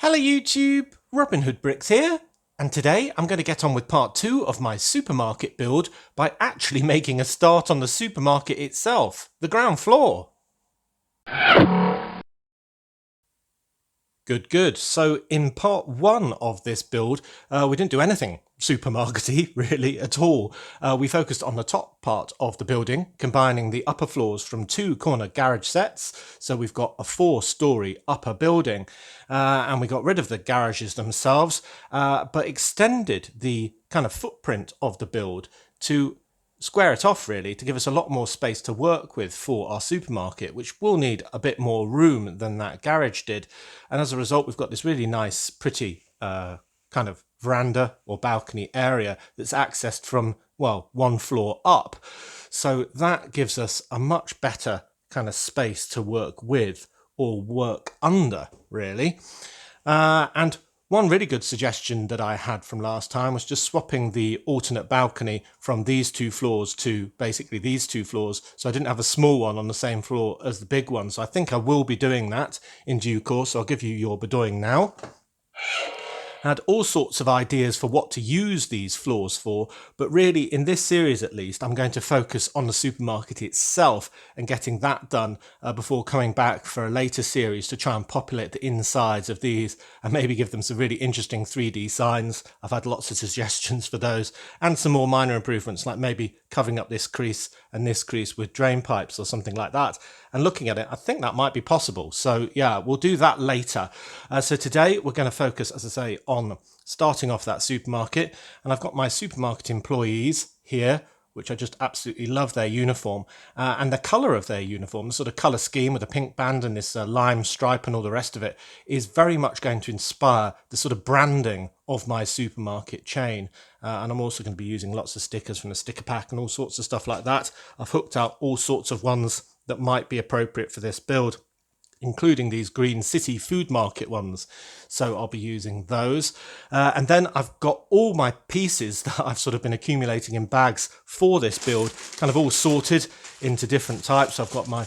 Hello YouTube, Robin Hood Bricks here, and today I'm going to get on with part 2 of my supermarket build by actually making a start on the supermarket itself, the ground floor. Good. So in part 1 of this build, we didn't do anything supermarket-y really at all. We focused on the top part of the building, combining the upper floors from 2 corner garage sets. So we've got a 4-storey upper building, and we got rid of the garages themselves, but extended the kind of footprint of the build to square it off really, to give us a lot more space to work with for our supermarket, which will need a bit more room than that garage did. And as a result, we've got this really nice, pretty kind of veranda or balcony area that's accessed from, well, 1 floor up. So that gives us a much better kind of space to work with or work under, really. And one really good suggestion that I had from last time was just swapping the alternate balcony from these 2 floors to basically these 2 floors, so I didn't have a small one on the same floor as the big one. So I think I will be doing that in due course. So I'll give you your bedoing now. I had all sorts of ideas for what to use these floors for, but really in this series at least I'm going to focus on the supermarket itself and getting that done before coming back for a later series to try and populate the insides of these and maybe give them some really interesting 3D signs. I've had lots of suggestions for those, and some more minor improvements like maybe covering up this crease and this crease with drain pipes or something like that. And looking at it, I think that might be possible. So yeah, we'll do that later. So today we're going to focus, as I say, on starting off that supermarket. And I've got my supermarket employees here, which I just absolutely love their uniform. And the colour of their uniform, the sort of colour scheme with a pink band and this lime stripe and all the rest of it, is very much going to inspire the sort of branding of my supermarket chain. And I'm also going to be using lots of stickers from the sticker pack and all sorts of stuff like that. I've hooked out all sorts of ones that might be appropriate for this build, including these green city food market ones. So I'll be using those. And then I've got all my pieces that I've sort of been accumulating in bags for this build, kind of all sorted into different types. I've got my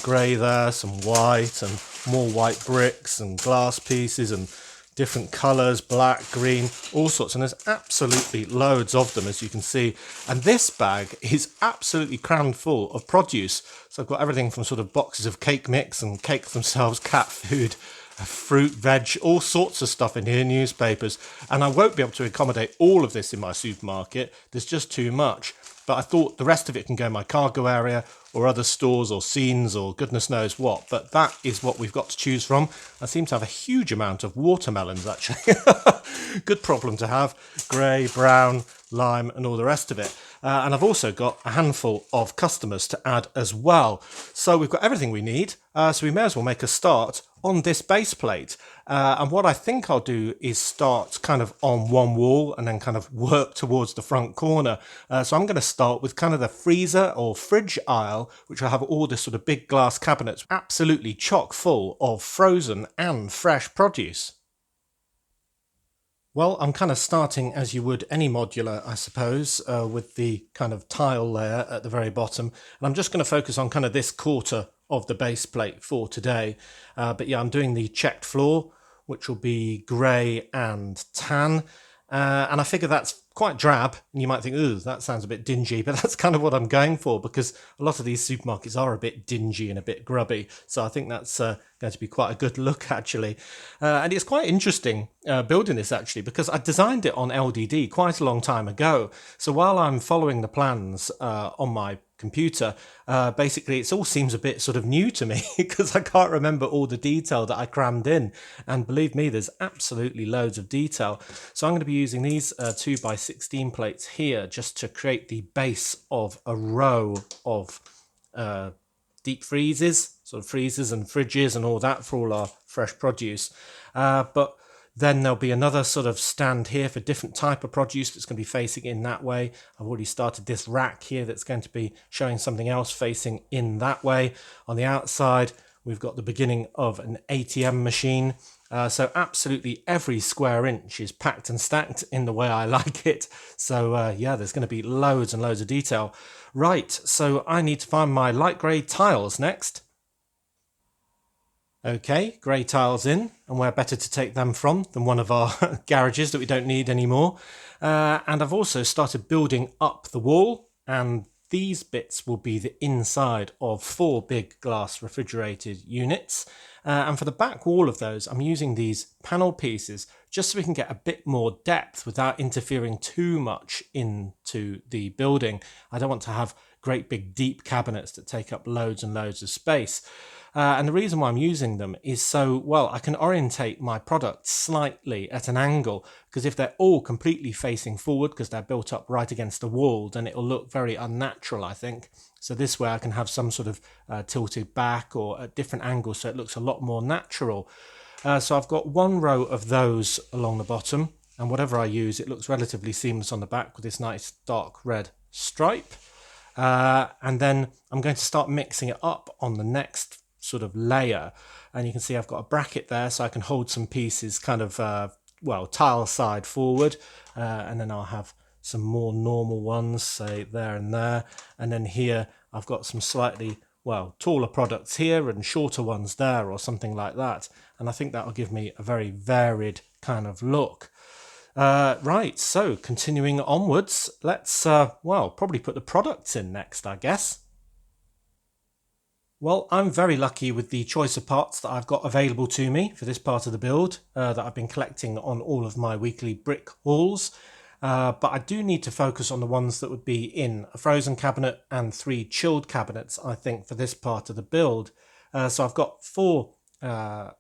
grey there, some white and more white bricks and glass pieces and different colours, black, green, all sorts, and there's absolutely loads of them, as you can see. And this bag is absolutely crammed full of produce. So I've got everything from sort of boxes of cake mix and cakes themselves, cat food, fruit, veg, all sorts of stuff in here, newspapers. And I won't be able to accommodate all of this in my supermarket. There's just too much. But I thought the rest of it can go in my cargo area or other stores or scenes or goodness knows what. But that is what we've got to choose from. I seem to have a huge amount of watermelons, actually. Good problem to have. Grey, brown, lime and all the rest of it. And I've also got a handful of customers to add as well. So we've got everything we need. So we may as well make a start on this base plate. And what I think I'll do is start kind of on one wall and then kind of work towards the front corner. So I'm going to start with kind of the freezer or fridge aisle, which will have all this sort of big glass cabinets absolutely chock full of frozen and fresh produce. Well, I'm kind of starting as you would any modular, I suppose, with the kind of tile layer at the very bottom. And I'm just going to focus on kind of this quarter of the base plate for today. But yeah, I'm doing the checked floor, which will be grey and tan. And I figure that's quite drab, and you might think, ooh, that sounds a bit dingy, but that's kind of what I'm going for, because a lot of these supermarkets are a bit dingy and a bit grubby. So I think that's going to be quite a good look, actually. And it's quite interesting building this, actually, because I designed it on LDD quite a long time ago. So while I'm following the plans on my computer, basically it all seems a bit sort of new to me because I can't remember all the detail that I crammed in, and believe me, there's absolutely loads of detail. So I'm going to be using these 2x16 plates here just to create the base of a row of deep freezes, sort of freezers and fridges and all that for all our fresh produce. But then there'll be another sort of stand here for different type of produce that's going to be facing in that way. I've already started this rack here that's going to be showing something else facing in that way. On the outside, we've got the beginning of an ATM machine. So absolutely every square inch is packed and stacked in the way I like it. So yeah, there's going to be loads and loads of detail. Right, so I need to find my light grey tiles next. Okay, grey tiles in, and where better to take them from than one of our garages that we don't need anymore. And I've also started building up the wall, and these bits will be the inside of 4 big glass refrigerated units. And for the back wall of those, I'm using these panel pieces just so we can get a bit more depth without interfering too much into the building. I don't want to have great big deep cabinets that take up loads and loads of space. And the reason why I'm using them is so, well, I can orientate my product slightly at an angle, because if they're all completely facing forward because they're built up right against the wall, then it'll look very unnatural, I think. So this way I can have some sort of tilted back or at different angles so it looks a lot more natural. So I've got 1 row of those along the bottom, and whatever I use, it looks relatively seamless on the back with this nice dark red stripe. And then I'm going to start mixing it up on the next sort of layer, and you can see I've got a bracket there so I can hold some pieces kind of tile side forward, and then I'll have some more normal ones, say there and there, and then here I've got some slightly taller products here and shorter ones there or something like that, and I think that will give me a very varied kind of look. Right, so continuing onwards, let's probably put the products in next, I guess. Well, I'm very lucky with the choice of parts that I've got available to me for this part of the build that I've been collecting on all of my weekly brick hauls. But I do need to focus on the ones that would be in a frozen cabinet and 3 chilled cabinets, I think, for this part of the build. So I've got 4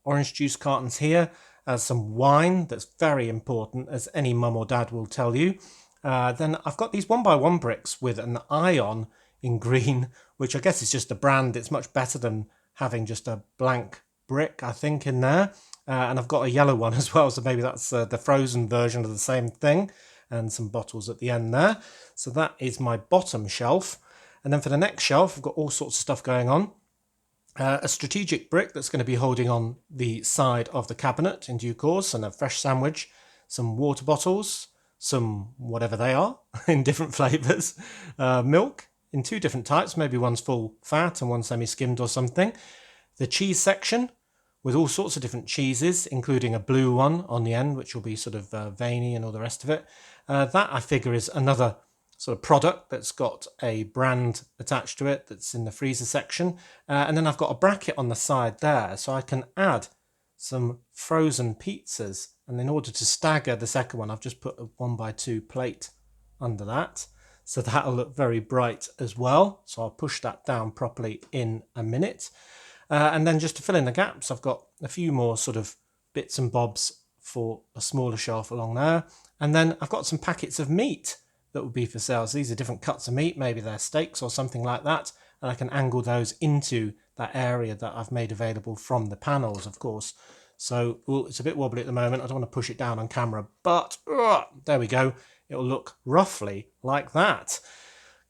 orange juice cartons here, some wine that's very important, as any mum or dad will tell you. Then I've got these 1x1 bricks with an eye on in green, which I guess is just a brand. It's much better than having just a blank brick, I think, in there. And I've got a yellow one as well, so maybe that's the frozen version of the same thing, and some bottles at the end there. So that is my bottom shelf. And then for the next shelf, I've got all sorts of stuff going on. A strategic brick that's going to be holding on the side of the cabinet in due course, and a fresh sandwich, some water bottles, some whatever they are in different flavours, milk in 2 different types, maybe one's full fat and one's semi-skimmed or something. The cheese section with all sorts of different cheeses, including a blue one on the end, which will be sort of veiny and all the rest of it. That, I figure, is another sort of product that's got a brand attached to it that's in the freezer section. And then I've got a bracket on the side there, so I can add some frozen pizzas. And in order to stagger the second one, I've just put a 1x2 plate under that. So that'll look very bright as well. So I'll push that down properly in a minute. And then just to fill in the gaps, I've got a few more sort of bits and bobs for a smaller shelf along there. And then I've got some packets of meat that will be for sale. So these are different cuts of meat, maybe they're steaks or something like that. And I can angle those into that area that I've made available from the panels, of course. So it's a bit wobbly at the moment. I don't want to push it down on camera, but there we go. It'll look roughly like that.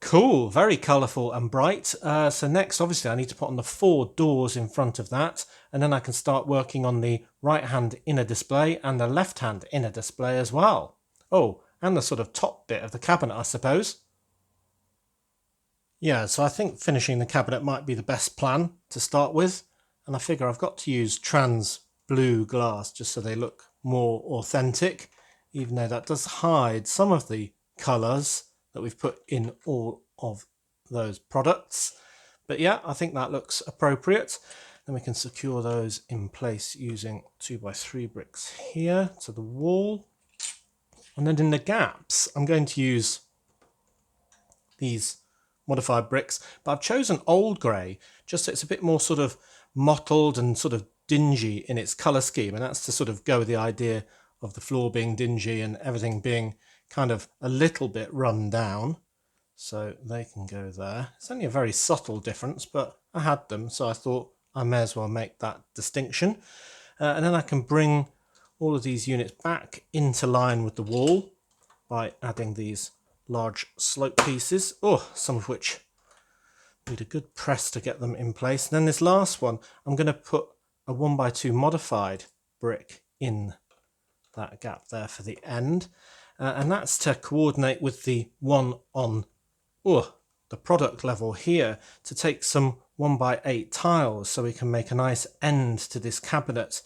Cool, very colourful and bright. So next, obviously, I need to put on the 4 doors in front of that, and then I can start working on the right-hand inner display and the left-hand inner display as well. Oh, and the sort of top bit of the cabinet, I suppose. Yeah, so I think finishing the cabinet might be the best plan to start with, and I figure I've got to use trans blue glass just so they look more authentic, even though that does hide some of the colours that we've put in all of those products. But yeah, I think that looks appropriate. Then we can secure those in place using 2x3 bricks here to the wall. And then in the gaps, I'm going to use these modified bricks, but I've chosen old grey just so it's a bit more sort of mottled and sort of dingy in its colour scheme, and that's to sort of go with the idea of the floor being dingy and everything being kind of a little bit run down. So they can go there. It's only a very subtle difference, but I had them, so I thought I may as well make that distinction. And then I can bring all of these units back into line with the wall by adding these large slope pieces, some of which need a good press to get them in place. And then this last one, I'm going to put a 1x2 modified brick in that gap there for the end. And that's to coordinate with the one on the product level here, to take some 1x8 tiles so we can make a nice end to this cabinet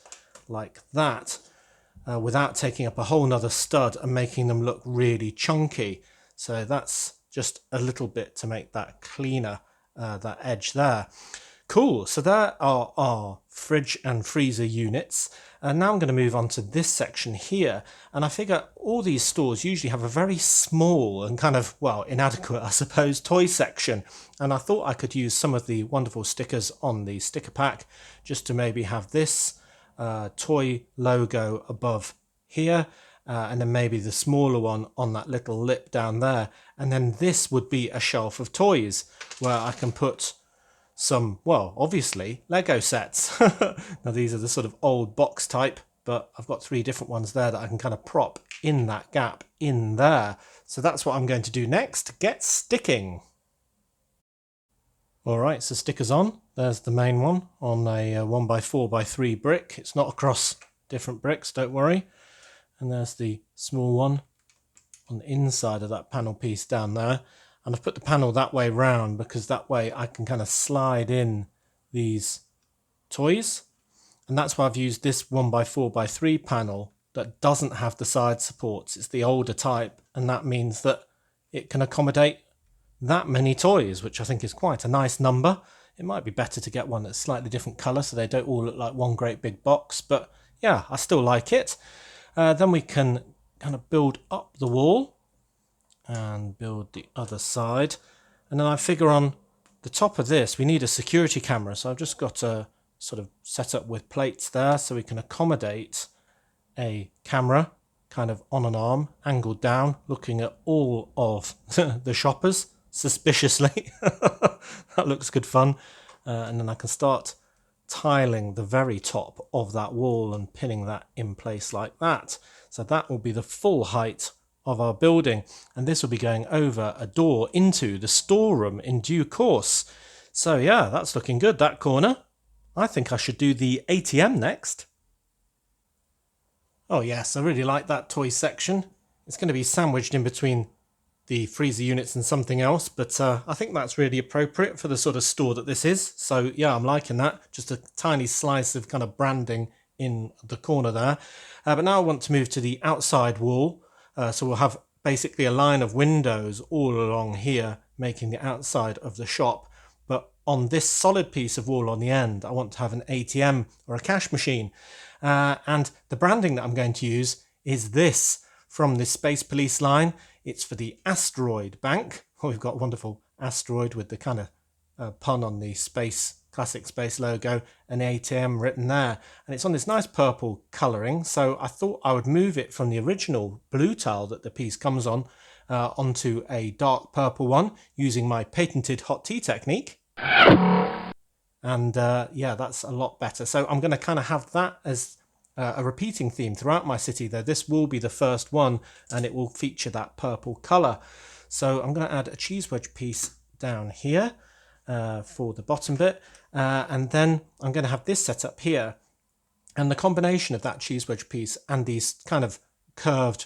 like that without taking up a whole nother stud and making them look really chunky. So that's just a little bit to make that cleaner, that edge there. Cool, so there are our fridge and freezer units. And now I'm going to move on to this section here. And I figure all these stores usually have a very small and kind of, well, inadequate, I suppose, toy section. And I thought I could use some of the wonderful stickers on the sticker pack just to maybe have this toy logo above here. And then maybe the smaller one on that little lip down there. And then this would be a shelf of toys where I can put some, well, obviously Lego sets. Now these are the sort of old box type, but I've got 3 different ones there that I can kind of prop in that gap in there. So that's what I'm going to do next. Get sticking. All right, so stickers on. There's the main one on a 1x4x3 brick. It's not across different bricks, don't worry. And there's the small one on the inside of that panel piece down there. And I've put the panel that way round because that way I can kind of slide in these toys. And that's why I've used this 1x4x3 panel that doesn't have the side supports. It's the older type, and that means that it can accommodate that many toys, which I think is quite a nice number. It might be better to get one that's slightly different colour so they don't all look like one great big box, but yeah, I still like it. Then we can kind of build up the wall and build the other side. And then I figure on the top of this, we need a security camera. So I've just got a sort of set up with plates there so we can accommodate a camera kind of on an arm, angled down, looking at all of the shoppers suspiciously. That looks good fun. And then I can start tiling the very top of that wall and pinning that in place like that. So that will be the full height of our building, and this will be going over a door into the storeroom in due course. So yeah, that's looking good, that corner. I think I should do the ATM next. Oh yes, I really like that toy section. It's going to be sandwiched in between the freezer units and something else, but I think that's really appropriate for the sort of store that this is. So yeah, I'm liking that. Just a tiny slice of kind of branding in the corner there. But now I want to move to the outside wall. So we'll have basically a line of windows all along here, making the outside of the shop. But on this solid piece of wall on the end, I want to have an ATM or a cash machine. And the branding that I'm going to use is this from the Space Police line. It's for the Asteroid Bank. Oh, we've got a wonderful asteroid with the kind of pun on the classic space logo, an ATM written there, and it's on this nice purple colouring. So I thought I would move it from the original blue tile that the piece comes on onto a dark purple one using my patented hot tea technique. And yeah, that's a lot better. So I'm going to kind of have that as a repeating theme throughout my city, though this will be the first one and it will feature that purple colour. So I'm going to add a cheese wedge piece down here for the bottom bit, and then I'm going to have this set up here, and the combination of that cheese wedge piece and these kind of curved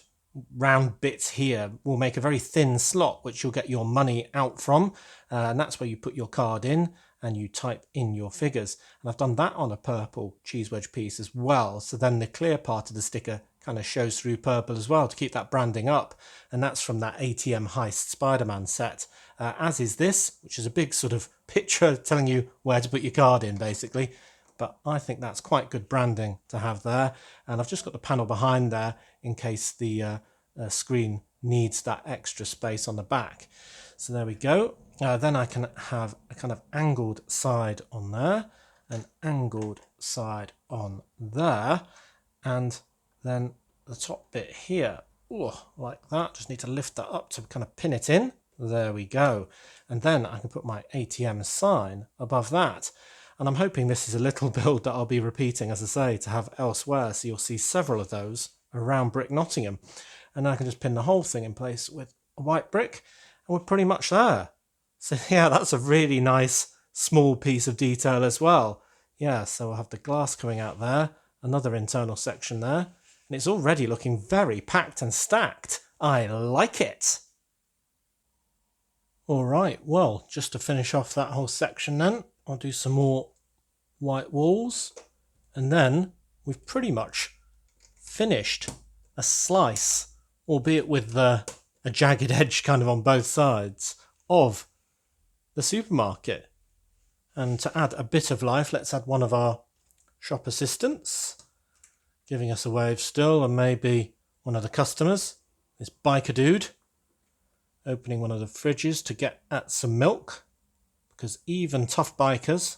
round bits here will make a very thin slot which you'll get your money out from, and that's where you put your card in and you type in your figures. And I've done that on a purple cheese wedge piece as well, so then the clear part of the sticker kind of shows through purple as well to keep that branding up. And that's from that ATM Heist Spider-Man set, as is this, which is a big sort of picture telling you where to put your card in basically. But I think that's quite good branding to have there. And I've just got the panel behind there in case the screen needs that extra space on the back. So there we go. Then I can have a kind of angled side on there, an angled side on there, and then the top bit here, like that. Just need to lift that up to kind of pin it in. There we go. And then I can put my ATM sign above that. And I'm hoping this is a little build that I'll be repeating, as I say, to have elsewhere. So you'll see several of those around Brick Nottingham. And then I can just pin the whole thing in place with a white brick, and we're pretty much there. So yeah, that's a really nice small piece of detail as well. Yeah, so I'll have the glass coming out there, another internal section there, and it's already looking very packed and stacked. I like it. All right, well, just to finish off that whole section then, I'll do some more white walls, and then we've pretty much finished a slice, albeit with a jagged edge kind of on both sides, of the supermarket. And to add a bit of life, let's add one of our shop assistants, giving us a wave still, and maybe one of the customers, this biker dude, opening one of the fridges to get at some milk, because even tough bikers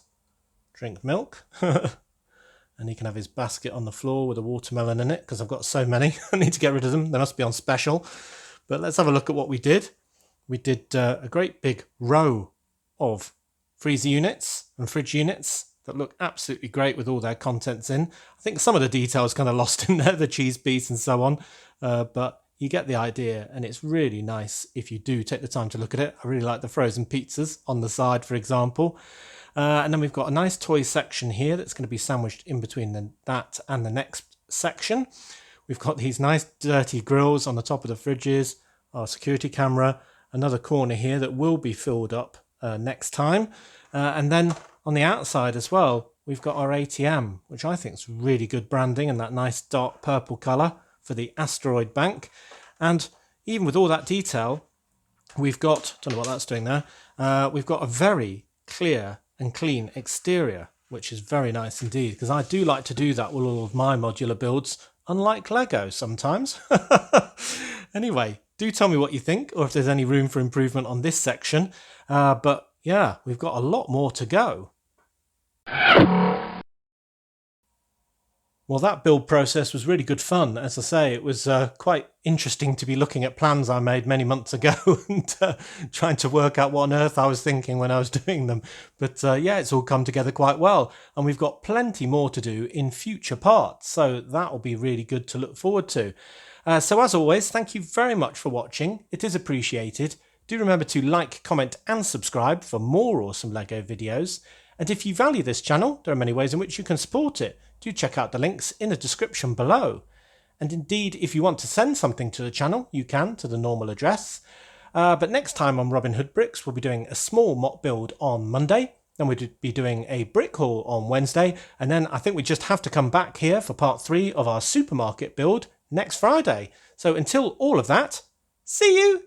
drink milk. And he can have his basket on the floor with a watermelon in it, because I've got so many. I need to get rid of them. They must be on special. But let's have a look at what we did. We did a great big row of freezer units and fridge units that look absolutely great with all their contents in. I think some of the details kind of lost in there, the cheese piece and so on. But you get the idea, and it's really nice if you do take the time to look at it. I really like the frozen pizzas on the side, for example. And then we've got a nice toy section here that's going to be sandwiched in between that and the next section. We've got these nice dirty grills on the top of the fridges, our security camera, another corner here that will be filled up next time. And then on the outside as well, we've got our ATM, which I think is really good branding, and that nice dark purple colour for the asteroid bank. And even with all that detail, we've got, don't know what that's doing there, we've got a very clear and clean exterior, which is very nice indeed, because I do like to do that with all of my modular builds, unlike Lego sometimes. Anyway, do tell me what you think, or if there's any room for improvement on this section. But yeah, we've got a lot more to go. Well, that build process was really good fun. As I say, it was quite interesting to be looking at plans I made many months ago and trying to work out what on earth I was thinking when I was doing them. But yeah, it's all come together quite well. And we've got plenty more to do in future parts. So that will be really good to look forward to. So as always, thank you very much for watching. It is appreciated. Do remember to like, comment and subscribe for more awesome LEGO videos. And if you value this channel, there are many ways in which you can support it. Do check out the links in the description below. And indeed, if you want to send something to the channel, you can to the normal address. But next time on Robin Hood Bricks, we'll be doing a small mock build on Monday. Then we'll be doing a brick haul on Wednesday. And then I think we just have to come back here for part 3 of our supermarket build next Friday. So until all of that, see you!